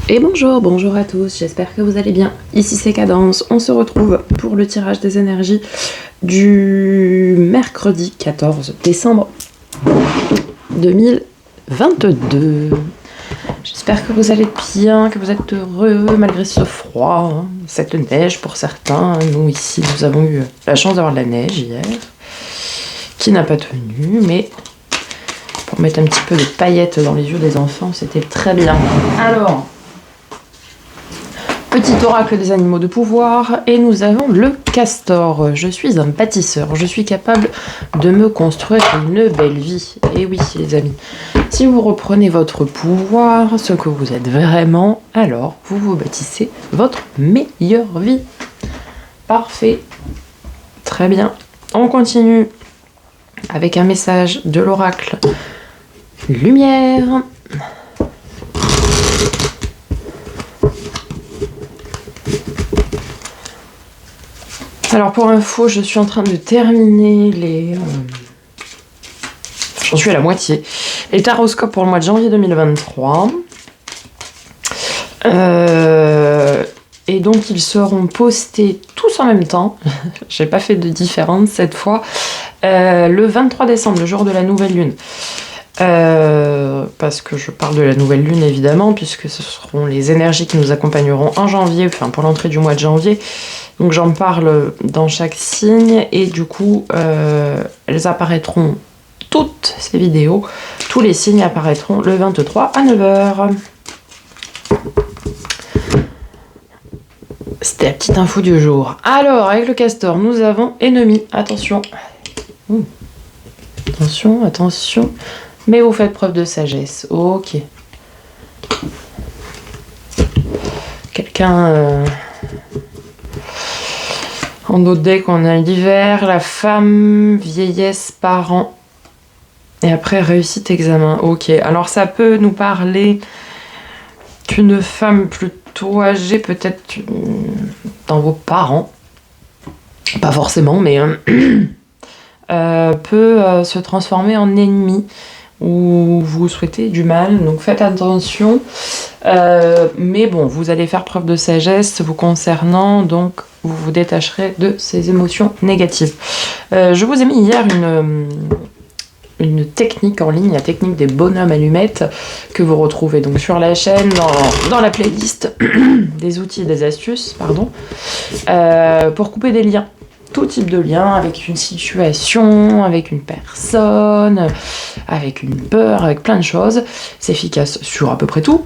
Et bonjour à tous, j'espère que vous allez bien. Ici c'est Cadence, on se retrouve pour le tirage des énergies du mercredi 14 décembre 2022. J'espère que vous allez bien, que vous êtes heureux malgré ce froid, hein, cette neige pour certains. Nous ici nous avons eu la chance d'avoir de la neige hier, qui n'a pas tenu, mais pour mettre un petit peu de paillettes dans les yeux des enfants, c'était très bien. Alors... petit oracle des animaux de pouvoir, et nous avons le castor. Je suis un bâtisseur, je suis capable de me construire une belle vie. Et oui, les amis, si vous reprenez votre pouvoir, ce que vous êtes vraiment, alors vous vous bâtissez votre meilleure vie. Parfait. Très bien. On continue avec un message de l'oracle Lumière. Alors pour info, je suis en train de terminer les... j'en suis à la moitié. Les taroscopes pour le mois de janvier 2023. Et donc ils seront postés tous en même temps. J'ai pas fait de différence cette fois. Le 23 décembre, le jour de la nouvelle lune. Parce que je parle de la nouvelle lune évidemment, puisque ce seront les énergies qui nous accompagneront en janvier, enfin pour l'entrée du mois de janvier. Donc j'en parle dans chaque signe et du coup elles apparaîtront, toutes ces vidéos, tous les signes apparaîtront le 23 à 9h. C'était la petite info du jour. Alors avec le castor, nous avons ennemi. Attention. Attention, attention. Mais vous faites preuve de sagesse. Ok. Quelqu'un... En d'autres decks, on a l'hiver, la femme, vieillesse, parents. Et après, réussite, examen. Ok, alors ça peut nous parler d'une femme plutôt âgée, peut-être dans vos parents. Pas forcément, mais peut se transformer en ennemi ou vous souhaitez du mal. Donc faites attention. Mais bon, vous allez faire preuve de sagesse vous concernant, donc vous vous détacherez de ces émotions négatives. Je vous ai mis hier une technique en ligne, la technique des bonhommes allumettes, que vous retrouvez donc sur la chaîne, dans la playlist des outils et des astuces, pardon, pour couper des liens. Tout type de lien, avec une situation, avec une personne, avec une peur, avec plein de choses. C'est efficace sur à peu près tout.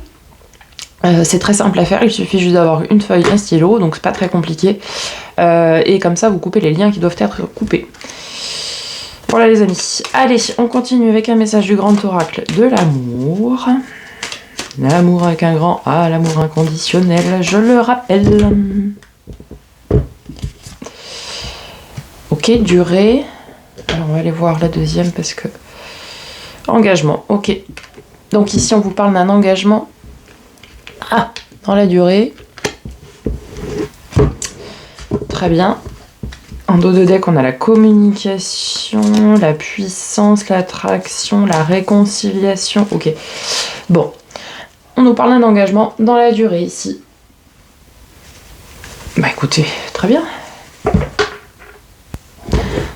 C'est très simple à faire, il suffit juste d'avoir une feuille, un stylo, donc c'est pas très compliqué. Et comme ça, vous coupez les liens qui doivent être coupés. Voilà les amis. Allez, on continue avec un message du grand oracle de l'amour. L'amour avec un grand A, l'amour inconditionnel, je le rappelle. Ok, durée. Alors on va aller voir la deuxième parce que... engagement, ok. Donc ici on vous parle d'un engagement dans la durée. Très bien. En dos de deck, on a la communication, la puissance, l'attraction, la réconciliation. Ok. Bon. On nous parle d'un engagement dans la durée ici. Bah écoutez, très bien.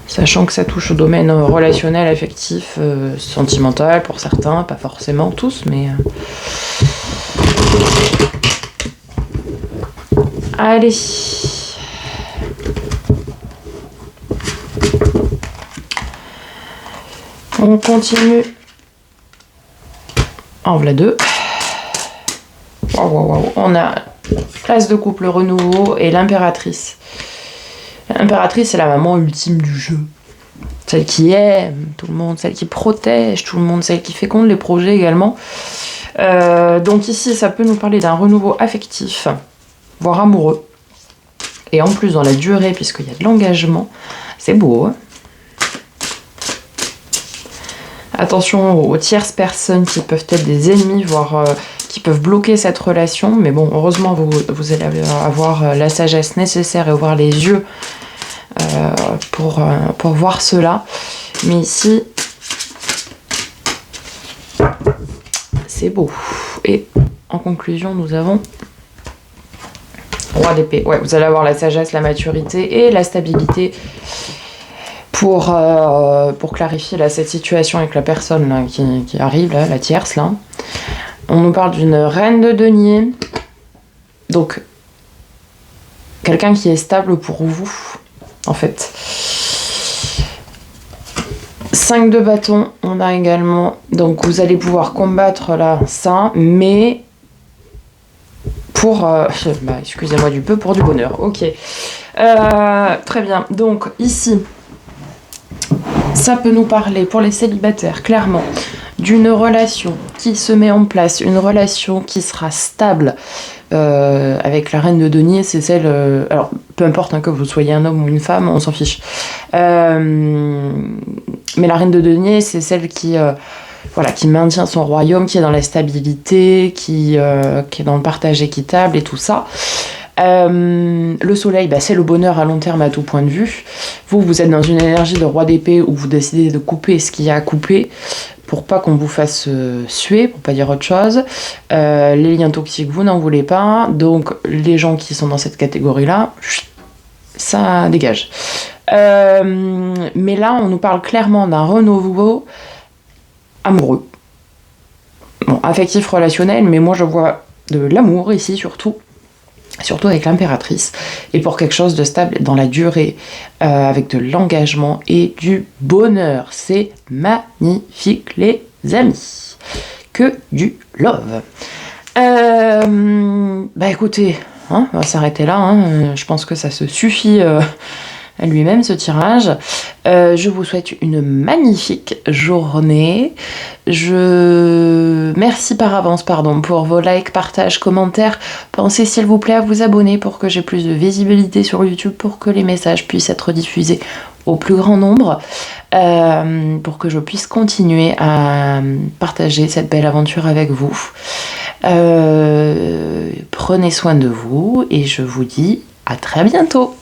Sachant que ça touche au domaine relationnel, affectif, sentimental pour certains, pas forcément tous, mais... Allez. On continue. En voilà deux. Waouh. On a place de couple, renouveau et l'impératrice. L'impératrice, c'est la maman ultime du jeu. Celle qui aime tout le monde, celle qui protège tout le monde, celle qui féconde les projets également. Donc ici, ça peut nous parler d'un renouveau affectif, voire amoureux. Et en plus, dans la durée, puisqu'il y a de l'engagement, c'est beau, hein. Attention aux tierces personnes qui peuvent être des ennemis, voire qui peuvent bloquer cette relation. Mais bon, heureusement, vous allez avoir la sagesse nécessaire et ouvrir les yeux pour voir cela. Mais ici, c'est beau. Et en conclusion, nous avons Roi d'épée. Ouais, vous allez avoir la sagesse, la maturité et la stabilité pour clarifier là, cette situation avec la personne là, qui arrive, là, la tierce. Là. On nous parle d'une reine de denier. Donc, quelqu'un qui est stable pour vous, en fait. 5 de bâton, on a également. Donc, vous allez pouvoir combattre là, ça, mais pour... excusez-moi du peu, pour du bonheur. Ok. Très bien. Donc, ici, ça peut nous parler, pour les célibataires, clairement, d'une relation qui se met en place, une relation qui sera stable. Avec la reine de denier, c'est celle... alors, peu importe hein, que vous soyez un homme ou une femme, on s'en fiche. Mais la reine de denier, c'est celle qui maintient son royaume, qui est dans la stabilité, qui est dans le partage équitable et tout ça. Le soleil, c'est le bonheur à long terme à tout point de vue. Vous êtes dans une énergie de roi d'épée où vous décidez de couper ce qu'il y a à couper pour pas qu'on vous fasse suer, pour pas dire autre chose. Les liens toxiques, vous n'en voulez pas. Donc, les gens qui sont dans cette catégorie-là, ça dégage. Mais là, on nous parle clairement d'un renouveau amoureux. Bon, affectif, relationnel, mais moi, je vois de l'amour ici, surtout avec l'impératrice, et pour quelque chose de stable dans la durée, avec de l'engagement et du bonheur. C'est magnifique, les amis. Que du love. Écoutez, on va s'arrêter là. Je pense que ça se suffit à lui-même, ce tirage. Je vous souhaite une magnifique journée. Merci par avance, pour vos likes, partages, commentaires. Pensez s'il vous plaît à vous abonner pour que j'ai plus de visibilité sur YouTube, pour que les messages puissent être diffusés au plus grand nombre, pour que je puisse continuer à partager cette belle aventure avec vous. Prenez soin de vous et je vous dis à très bientôt.